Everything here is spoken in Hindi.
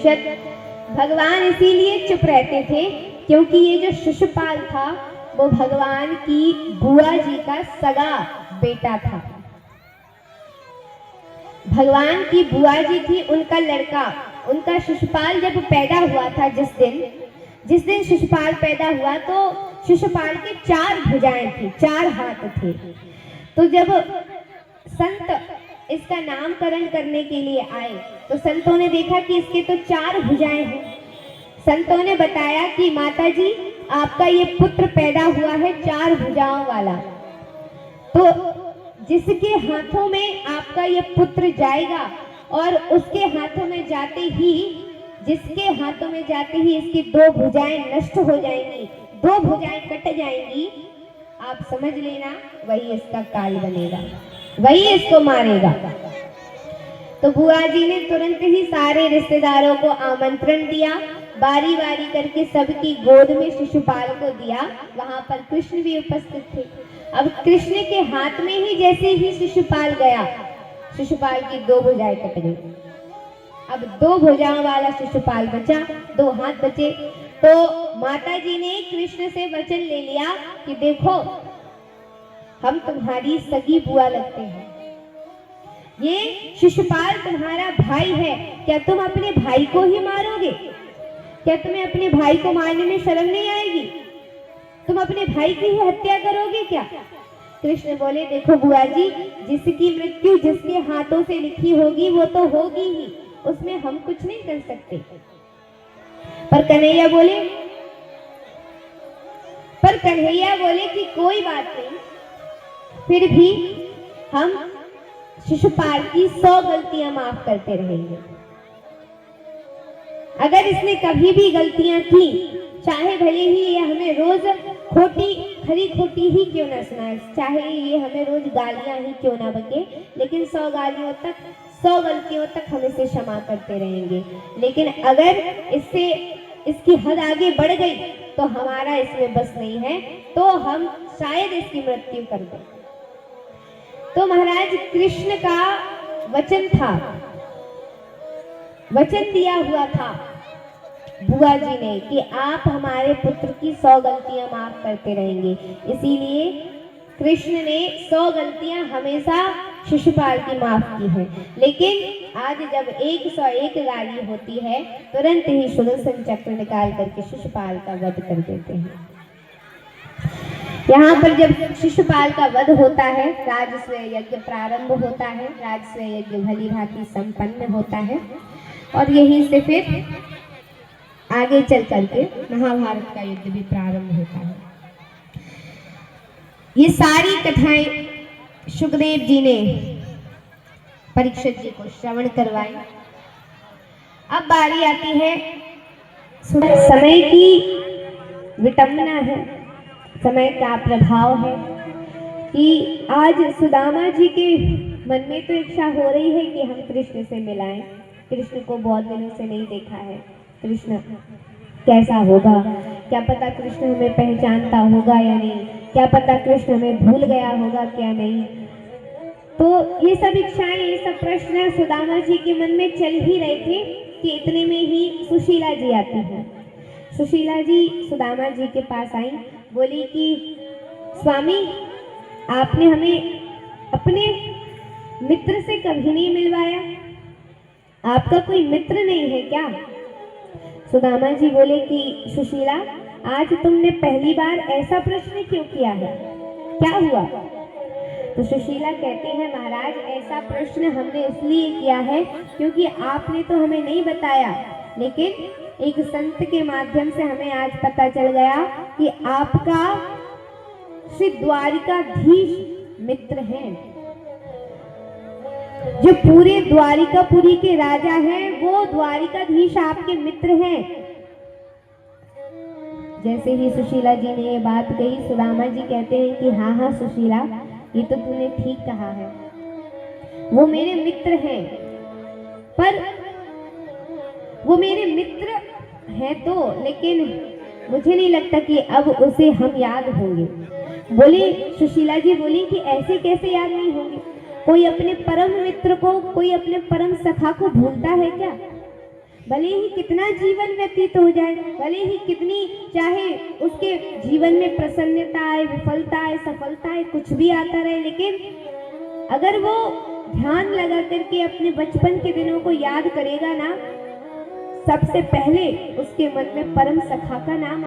परीक्षित, भगवान इसीलिए चुप रहते थे क्योंकि ये जो शिशुपाल था वो भगवान की बुआ जी का सगा बेटा था। भगवान की बुआ जी थी, उनका लड़का, उनका शिशुपाल जब पैदा हुआ था, जिस दिन शिशुपाल पैदा हुआ तो शिशुपाल के 4 भुजाएं थी, 4 हाथ थे। तो जब संत इसका नामकरण करने के लिए आए तो संतों ने देखा कि इसके तो 4 भुजाएं हैं। संतों ने बताया कि माता जी आपका ये पुत्र पैदा हुआ है 4 भुजाओं वाला, तो जिसके हाथों में आपका ये पुत्र जाएगा और उसके हाथों में जाते ही, जिसके हाथों में जाते ही इसकी 2 भुजाएं नष्ट हो जाएंगी, 2 भुजाएं कट जाएंगी, आप समझ लेना वही इसका काल बनेगा, वही इसको मारेगा। तो बुआ जी ने तुरंत ही सारे रिश्तेदारों को आमंत्रण दिया, बारी बारी करके सबकी गोद में शिशुपाल को दिया। वहां पर कृष्ण भी उपस्थित थे। अब कृष्ण के हाथ में ही जैसे ही शिशुपाल गया, शिशुपाल की 2 भुजाएं कट गई। अब 2 भुजाओं वाला शिशुपाल बचा, 2 हाथ बचे। तो माता जी ने कृष्ण से वचन ले लिया कि देखो हम तुम्हारी सगी बुआ लगते हैं, ये शिशुपाल तुम्हारा भाई है, क्या तुम अपने भाई को ही मारोगे? क्या तुम्हें अपने भाई को मारने में शर्म नहीं आएगी? तुम अपने भाई की ही हत्या करोगे क्या? कृष्ण बोले देखो बुआ जी, जिसकी मृत्यु जिसके हाथों से लिखी होगी वो तो होगी ही, उसमें हम कुछ नहीं कर सकते। पर कन्हैया बोले कि कोई बात नहीं, फिर भी हम शिशुपाल की 100 गलतियां माफ करते रहेंगे। अगर इसने कभी भी गलतियां की, चाहे भले ही ये हमें रोज खरी खोटी ही क्यों ना सुनाए, चाहे ये हमें रोज गालियां ही क्यों ना बके, लेकिन 100 गलतियों तक हम इसे क्षमा करते रहेंगे। लेकिन अगर इसकी हद आगे बढ़ गई तो हमारा इसमें बस नहीं है, तो हम शायद इसकी मृत्यु कर दें। तो महाराज कृष्ण का वचन था, वचन दिया हुआ था बुआ जी ने कि आप हमारे पुत्र की 100 गलतियां माफ करते रहेंगे। इसीलिए कृष्ण ने 100 गलतियां हमेशा शिशुपाल की माफ की है। लेकिन आज जब 101 गाली होती है, तुरंत ही सुदर्शन चक्र निकाल करके शिशुपाल का वध कर देते हैं। यहाँ पर जब शिशुपाल का वध होता है, राजस्व यज्ञ प्रारंभ होता है, राजस्व यज्ञ भली भांति संपन्न होता है और यहीं से फिर आगे चल करके महाभारत का युद्ध भी प्रारंभ होता है। ये सारी कथाएं सुखदेव जी ने परीक्षित जी को श्रवण करवाई। अब बारी आती है, समय की विटंबना है, समय का प्रभाव है कि आज सुदामा जी के मन में तो इच्छा हो रही है कि हम कृष्ण से मिलाएं। कृष्ण को बहुत दिनों से नहीं देखा है, कृष्ण कैसा होगा, क्या पता कृष्ण हमें पहचानता होगा या नहीं, क्या पता कृष्ण हमें भूल गया होगा क्या नहीं। तो ये सब इच्छाएं, ये सब प्रश्न सुदामा जी के मन में चल ही रहे थे कि इतने में ही सुशीला जी आती हैं। सुशीला जी सुदामा जी के पास आई, बोली कि स्वामी आपने हमें अपने मित्र से कभी नहीं मिलवाया, आपका कोई मित्र नहीं है क्या? सुदामा जी बोले कि सुशीला आज तुमने पहली बार ऐसा प्रश्न क्यों किया है, क्या हुआ? तो सुशीला कहती है महाराज ऐसा प्रश्न हमने इसलिए किया है क्योंकि आपने तो हमें नहीं बताया, लेकिन एक संत के माध्यम से हमें आज पता चल गया कि आपका श्री द्वारिकाधीश मित्र हैं, जो पूरे द्वारिकापुरी के राजा हैं, वो द्वारिकाधीश आपके मित्र हैं। जैसे ही सुशीला जी ने ये बात कही, सुदामा जी कहते हैं कि हाँ हाँ सुशीला, ये तो तूने ठीक कहा है, वो मेरे मित्र हैं, पर वो मेरे मित्र हैं तो, लेकिन मुझे नहीं लगता कि अब उसे हम याद होंगे। बोली सुशीला जी बोली कि ऐसे कैसे याद नहीं होंगे, कोई अपने परम मित्र को, कोई अपने परम सखा को भूलता है क्या? भले ही कितना जीवन व्यतीत हो जाए, भले ही कितनी चाहे उसके जीवन में प्रसन्नता आए, विफलता आए, सफलता आए, कुछ भी आता रहे, लेकिन अगर वो ध्यान लगा करके अपने बचपन के दिनों को याद करेगा ना, सबसे पहले उसके मन में परम सखा का नाम